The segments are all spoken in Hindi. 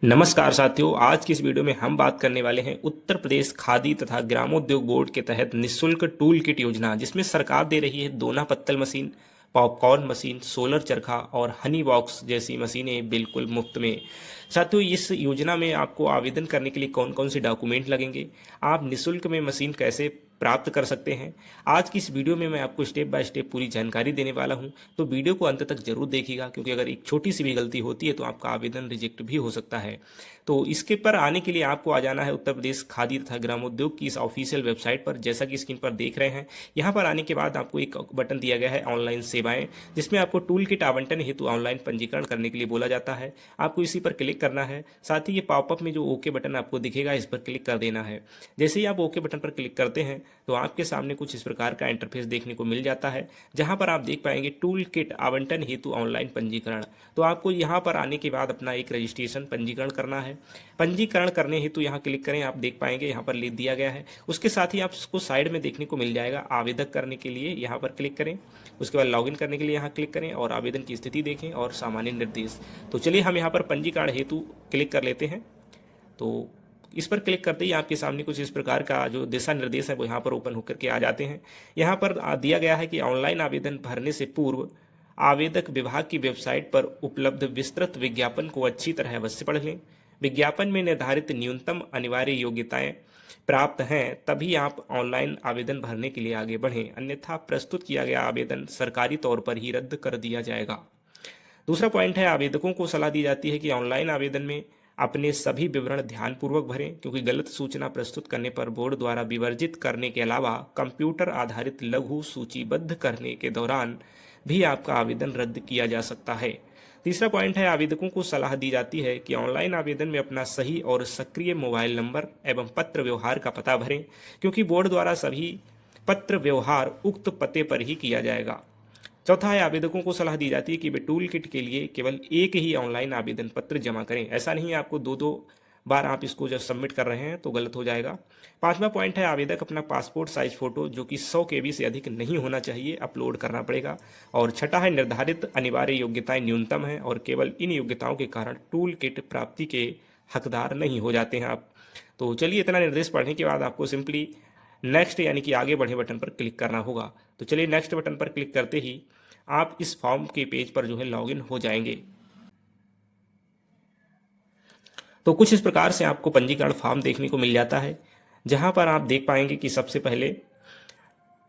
नमस्कार साथियों, आज की इस वीडियो में हम बात करने वाले हैं उत्तर प्रदेश खादी तथा ग्रामोद्योग बोर्ड के तहत निःशुल्क टूल किट योजना, जिसमें सरकार दे रही है दोना पत्तल मशीन, पॉपकॉर्न मशीन, सोलर चरखा और हनी बॉक्स जैसी मशीनें बिल्कुल मुफ्त में। साथियों, इस योजना में आपको आवेदन करने के लिए कौन कौन से डॉक्यूमेंट लगेंगे, आप निःशुल्क में मशीन कैसे प्राप्त कर सकते हैं, आज की इस वीडियो में मैं आपको स्टेप बाय स्टेप पूरी जानकारी देने वाला हूं। तो वीडियो को अंत तक जरूर देखिएगा, क्योंकि अगर एक छोटी सी भी गलती होती है तो आपका आवेदन रिजेक्ट भी हो सकता है। तो इसके पर आने के लिए आपको आ जाना है उत्तर प्रदेश खादी तथा ग्रामोद्योग की इस ऑफिशियल वेबसाइट पर, जैसा कि स्क्रीन पर देख रहे हैं। यहाँ पर आने के बाद आपको एक बटन दिया गया है ऑनलाइन सेवाएं, जिसमें आपको टूल किट आवंटन हेतु ऑनलाइन पंजीकरण करने के लिए बोला जाता है। आपको इसी पर क्लिक करना है। साथ ही ये पॉपअप में जो ओके बटन आपको दिखेगा, इस पर क्लिक कर देना है। जैसे ही आप ओके बटन पर क्लिक करते हैं तो आपके सामने कुछ इस प्रकार का इंटरफेस देखने को मिल जाता है, जहां पर आप देख पाएंगे टूल किट आवंटन हेतु ऑनलाइन पंजीकरण। तो आपको यहां पर आने के बाद अपना एक रजिस्ट्रेशन पंजीकरण करना है। पंजीकरण करने हेतु यहां क्लिक करें, आप देख पाएंगे यहां पर लिख दिया गया है। उसके साथ ही आपको साइड में देखने को मिल जाएगा आवेदन करने के लिए, यहां पर क्लिक करें। उसके बाद लॉगिन करने के लिए यहां क्लिक करें और आवेदन की स्थिति देखें और सामान्य निर्देश। तो चलिए हम यहां पर पंजीकरण हेतु क्लिक कर लेते हैं। तो इस पर क्लिक करते ही आपके सामने कुछ इस प्रकार का जो दिशा निर्देश है वो यहाँ पर ओपन होकर के आ जाते हैं। यहाँ पर दिया गया है कि ऑनलाइन आवेदन भरने से पूर्व आवेदक विभाग की वेबसाइट पर उपलब्ध विस्तृत विज्ञापन को अच्छी तरह अवश्य पढ़ लें। विज्ञापन में निर्धारित न्यूनतम अनिवार्य योग्यताएं प्राप्त हैं, तभी आप ऑनलाइन आवेदन भरने के लिए आगे बढ़ें, अन्यथा प्रस्तुत किया गया आवेदन सरकारी तौर पर ही रद्द कर दिया जाएगा। दूसरा पॉइंट है, आवेदकों को सलाह दी जाती है कि ऑनलाइन आवेदन में अपने सभी विवरण ध्यानपूर्वक भरें, क्योंकि गलत सूचना प्रस्तुत करने पर बोर्ड द्वारा विवर्जित करने के अलावा कंप्यूटर आधारित लघु सूचीबद्ध करने के दौरान भी आपका आवेदन रद्द किया जा सकता है। तीसरा पॉइंट है, आवेदकों को सलाह दी जाती है कि ऑनलाइन आवेदन में अपना सही और सक्रिय मोबाइल नंबर एवं पत्र व्यवहार का पता भरें, क्योंकि बोर्ड द्वारा सभी पत्र व्यवहार उक्त पते पर ही किया जाएगा। चौथा है, आवेदकों को सलाह दी जाती है कि वे टूल किट के लिए केवल एक ही ऑनलाइन आवेदन पत्र जमा करें। ऐसा नहीं है आपको दो दो बार आप इसको जब सबमिट कर रहे हैं तो गलत हो जाएगा। पांचवा पॉइंट है, आवेदक अपना पासपोर्ट साइज फोटो, जो कि 100 KB से अधिक नहीं होना चाहिए, अपलोड करना पड़ेगा। और छठा है, निर्धारित अनिवार्य योग्यताएं न्यूनतम है और केवल इन योग्यताओं के कारण टूल किट प्राप्ति के हकदार नहीं हो जाते हैं आप। तो चलिए, इतना निर्देश पढ़ने के बाद आपको सिंपली नेक्स्ट यानी कि आगे बढ़े बटन पर क्लिक करना होगा। तो चलिए, नेक्स्ट बटन पर क्लिक करते ही आप इस फॉर्म के पेज पर जो है लॉगिन हो जाएंगे। तो कुछ इस प्रकार से आपको पंजीकरण फॉर्म देखने को मिल जाता है, जहां पर आप देख पाएंगे कि सबसे पहले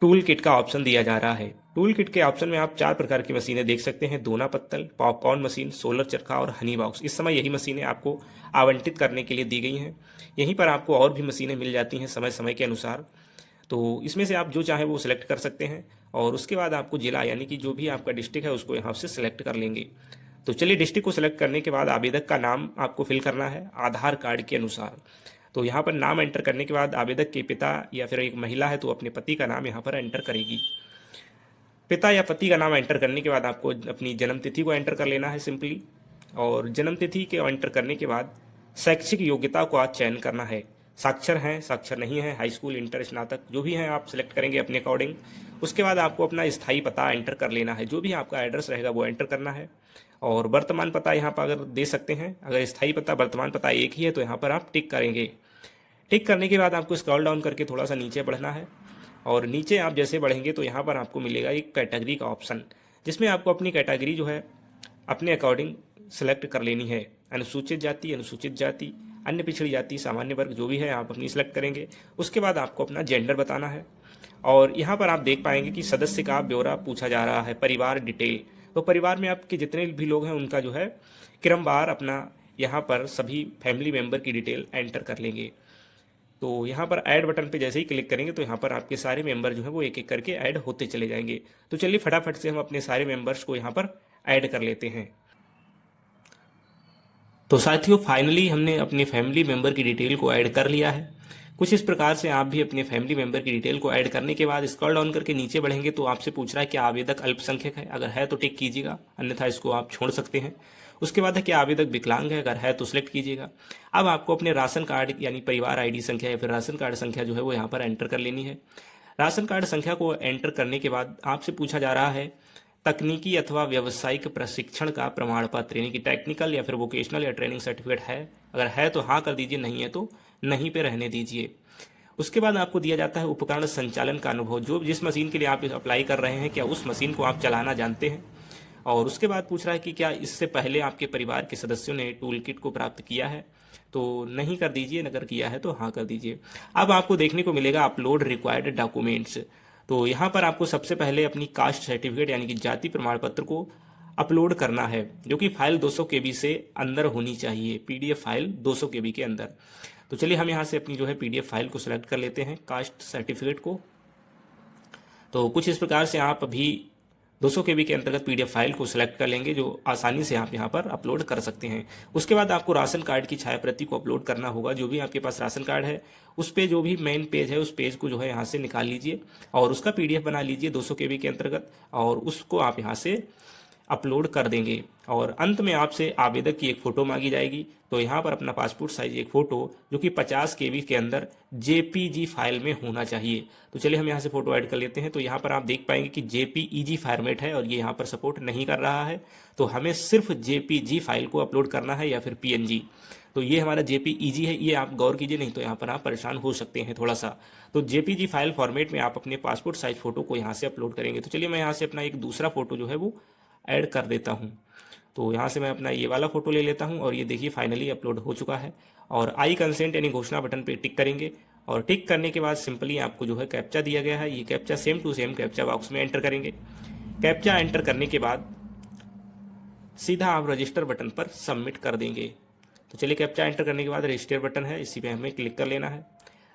टूल किट का ऑप्शन दिया जा रहा है। टूल किट के ऑप्शन में आप 4 प्रकार की मशीनें देख सकते हैं: दोना पत्तल, पॉपकॉर्न मशीन, सोलर चरखा और हनी बॉक्स। इस समय यही मशीनें आपको आवंटित करने के लिए दी गई हैं। यहीं पर आपको और भी मशीनें मिल जाती हैं समय समय के अनुसार। तो इसमें से आप जो चाहे वो सिलेक्ट कर सकते हैं और उसके बाद आपको जिला यानी कि जो भी आपका डिस्ट्रिक्ट है उसको यहाँ से सिलेक्ट कर लेंगे। तो चलिए, डिस्ट्रिक्ट को सिलेक्ट करने के बाद आवेदक का नाम आपको फिल करना है आधार कार्ड के अनुसार। तो यहाँ पर नाम एंटर करने के बाद आवेदक के पिता या फिर एक महिला है तो अपने पति का नाम यहाँ पर एंटर करेगी। पिता या पति का नाम एंटर करने के बाद आपको अपनी जन्म तिथि को एंटर कर लेना है सिंपली। और जन्म तिथि के एंटर करने के बाद शैक्षिक योग्यता को आज चयन करना है, साक्षर हैं, साक्षर नहीं है, हाई स्कूल, इंटर, स्नातक, जो भी हैं आप सिलेक्ट करेंगे अपने अकॉर्डिंग। उसके बाद आपको अपना स्थायी पता एंटर कर लेना है, जो भी आपका एड्रेस रहेगा वो एंटर करना है। और वर्तमान पता यहाँ पर अगर दे सकते हैं, अगर स्थायी पता वर्तमान पता एक ही है तो यहाँ पर आप टिक करेंगे। टिक करने के बाद आपको स्क्रॉल डाउन करके थोड़ा सा नीचे बढ़ना है और नीचे आप जैसे बढ़ेंगे तो यहाँ पर आपको मिलेगा एक कैटेगरी का ऑप्शन, जिसमें आपको अपनी कैटेगरी जो है अपने अकॉर्डिंग सेलेक्ट कर लेनी है। अनुसूचित जाति, अनुसूचित जाति, अन्य पिछड़ी जाति, सामान्य वर्ग, जो भी है आप अपनी सेलेक्ट करेंगे। उसके बाद आपको अपना जेंडर बताना है और यहाँ पर आप देख पाएंगे कि सदस्य का ब्यौरा पूछा जा रहा है, परिवार डिटेल। तो परिवार में आपके जितने भी लोग हैं उनका जो है क्रमवार अपना यहाँ पर सभी फैमिली मेंबर की डिटेल एंटर कर लेंगे। तो यहाँ पर ऐड बटन पे जैसे ही क्लिक करेंगे तो यहाँ पर आपके सारे मेंबर जो है वो एक एक करके ऐड होते चले जाएंगे। तो चलिए फटाफट से हम अपने सारे मेंबर्स को यहाँ पर ऐड कर लेते हैं। तो साथियों, फाइनली हमने अपने फैमिली मेंबर की डिटेल को ऐड कर लिया है। कुछ इस प्रकार से आप भी अपने फैमिली मेंबर की डिटेल को ऐड करने के बाद स्क्रॉल डाउन करके नीचे बढ़ेंगे तो आपसे पूछ रहा है कि आवेदक अल्पसंख्यक है, अगर है तो टिक कीजिएगा, अन्यथा इसको आप छोड़ सकते हैं। उसके बाद है कि आवेदक विकलांग है, अगर है तो सिलेक्ट कीजिएगा। अब आपको अपने राशन कार्ड यानी परिवार आईडी संख्या या फिर राशन कार्ड संख्या जो है वो यहाँ पर एंटर कर लेनी है। राशन कार्ड संख्या को एंटर करने के बाद आपसे पूछा जा रहा है तकनीकी अथवा व्यावसायिक प्रशिक्षण का प्रमाण पत्र यानी कि टेक्निकल या फिर वोकेशनल या ट्रेनिंग सर्टिफिकेट है। अगर है तो हाँ कर दीजिए, नहीं है तो नहीं पे रहने दीजिए। उसके बाद आपको दिया जाता है उपकरण संचालन का अनुभव। जो जिस मशीन के लिए आप अप्लाई कर रहे हैं क्या उस मशीन को आप चलाना जानते हैं। और उसके बाद पूछ रहा है कि क्या इससे पहले आपके परिवार के सदस्यों ने टूल किट को प्राप्त किया है, तो नहीं कर दीजिए, अगर किया है तो हाँ कर दीजिए। अब आपको देखने को मिलेगा अपलोड रिक्वायर्ड डॉक्यूमेंट्स। तो यहाँ पर आपको सबसे पहले अपनी कास्ट सर्टिफिकेट यानी कि जाति प्रमाण पत्र को अपलोड करना है, जो कि फाइल 200 केबी से अंदर होनी चाहिए, पीडीएफ फाइल 200 केबी के अंदर। तो चलिए हम यहाँ से अपनी जो है पीडीएफ फाइल को सिलेक्ट कर लेते हैं, कास्ट सर्टिफिकेट को। तो कुछ इस प्रकार से आप अभी 200 केबी के अंतर्गत पीडीएफ फाइल को सिलेक्ट कर लेंगे, जो आसानी से आप यहाँ पर अपलोड कर सकते हैं। उसके बाद आपको राशन कार्ड की छाया प्रति को अपलोड करना होगा। जो भी आपके पास राशन कार्ड है उस पे जो भी मेन पेज है उस पेज को जो है यहाँ से निकाल लीजिए और उसका पीडीएफ बना लीजिए 200 केबी के अंतर्गत, और उसको आप यहाँ से अपलोड कर देंगे। और अंत में आपसे आवेदक की एक फ़ोटो मांगी जाएगी। तो यहाँ पर अपना पासपोर्ट साइज एक फ़ोटो जो कि 50 केबी के अंदर जेपीजी फाइल में होना चाहिए। तो चलिए हम यहाँ से फ़ोटो ऐड कर लेते हैं। तो यहाँ पर आप देख पाएंगे कि जेपीईजी फॉर्मेट है और ये यहाँ पर सपोर्ट नहीं कर रहा है। तो हमें सिर्फ जेपीजी फाइल को अपलोड करना है या फिर पीएनजी। तो ये हमारा जेपीईजी है, ये आप गौर कीजिए, नहीं तो यहाँ पर आप परेशान हो सकते हैं थोड़ा सा। तो जेपीजी फाइल फॉर्मेट में आप अपने पासपोर्ट साइज फ़ोटो को यहाँ से अपलोड करेंगे। तो चलिए मैं यहाँ से अपना एक दूसरा फ़ोटो जो है वो ऐड कर देता हूँ। तो यहाँ से मैं अपना ये वाला फ़ोटो ले लेता हूँ और ये देखिए फाइनली अपलोड हो चुका है। और आई कंसेंट यानी घोषणा बटन पे टिक करेंगे और टिक करने के बाद सिंपली आपको जो है कैप्चा दिया गया है, ये captcha same to same captcha box में एंटर करेंगे। कैप्चा एंटर करने के बाद सीधा आप रजिस्टर बटन पर सबमिट कर देंगे। तो चलिए कैप्चा एंटर करने के बाद रजिस्टर बटन है, इसी पे हमें क्लिक कर लेना है।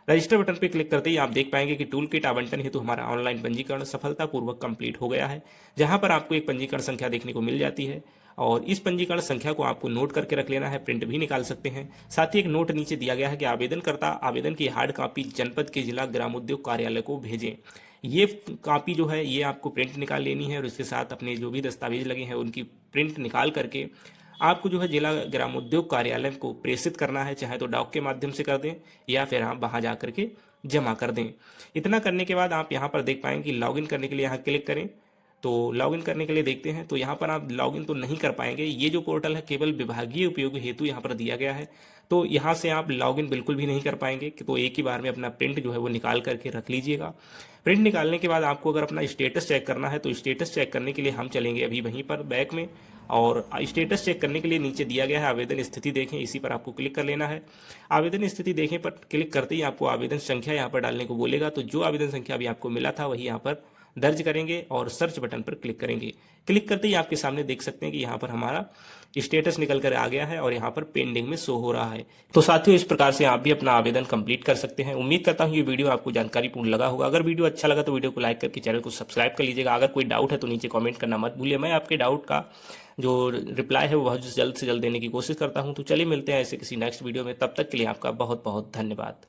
रजिस्टर बटन पर क्लिक करते ही आप देख पाएंगे कि टूल किट आवंटन हेतु हमारा ऑनलाइन पंजीकरण सफलतापूर्वक कंप्लीट हो गया है, जहां पर आपको एक पंजीकरण संख्या देखने को मिल जाती है और इस पंजीकरण संख्या को आपको नोट करके रख लेना है, प्रिंट भी निकाल सकते हैं। साथ ही एक नोट नीचे दिया गया है कि आवेदनकर्ता आवेदन की हार्ड कॉपी जनपद के जिला ग्रामोद्योग कार्यालय को भेजें। ये कॉपी जो है ये आपको प्रिंट निकाल लेनी है और इसके साथ अपने जो भी दस्तावेज लगे हैं उनकी प्रिंट निकाल करके आपको जो है जिला ग्रामोद्योग कार्यालय को प्रेषित करना है, चाहे तो डाक के माध्यम से कर दें या फिर आप वहाँ जा करके जमा कर दें। इतना करने के बाद आप यहाँ पर देख पाएंगे कि लॉगिन करने के लिए यहाँ क्लिक करें। तो लॉगिन करने के लिए देखते हैं तो यहाँ पर आप लॉगिन तो नहीं कर पाएंगे, ये जो पोर्टल है केवल विभागीय उपयोग हेतु यहाँ पर दिया गया है। तो यहाँ से आप लॉगिन बिल्कुल भी नहीं कर पाएंगे। तो एक ही बार में अपना प्रिंट जो है वो निकाल करके रख लीजिएगा। प्रिंट निकालने के बाद आपको अगर अपना स्टेटस चेक करना है तो स्टेटस चेक करने के लिए हम चलेंगे अभी वहीं पर बैक में, और स्टेटस चेक करने के लिए नीचे दिया गया है आवेदन स्थिति देखें, इसी पर आपको क्लिक कर लेना है। आवेदन स्थिति देखें पर क्लिक करते ही आपको आवेदन संख्या यहाँ पर डालने को बोलेगा। तो जो आवेदन संख्या अभी आपको मिला था वही यहाँ पर दर्ज करेंगे और सर्च बटन पर क्लिक करेंगे। क्लिक करते ही आपके सामने देख सकते हैं कि यहाँ पर हमारा स्टेटस निकल कर आ गया है और यहाँ पर पेंडिंग में शो हो रहा है। तो साथियों इस प्रकार से आप भी अपना आवेदन कंप्लीट कर सकते हैं। उम्मीद करता हूँ ये वीडियो आपको जानकारीपूर्ण लगा होगा। अगर वीडियो अच्छा लगा तो वीडियो को लाइक करके चैनल को सब्सक्राइब कर लीजिएगा। अगर कोई डाउट है तो नीचे कमेंट करना मत भूलिए, मैं आपके डाउट का जो रिप्लाई है वो बहुत जल्द से जल्द देने की कोशिश करता हूँ। तो चलिए मिलते हैं ऐसे किसी नेक्स्ट वीडियो में, तब तक के लिए आपका बहुत बहुत धन्यवाद।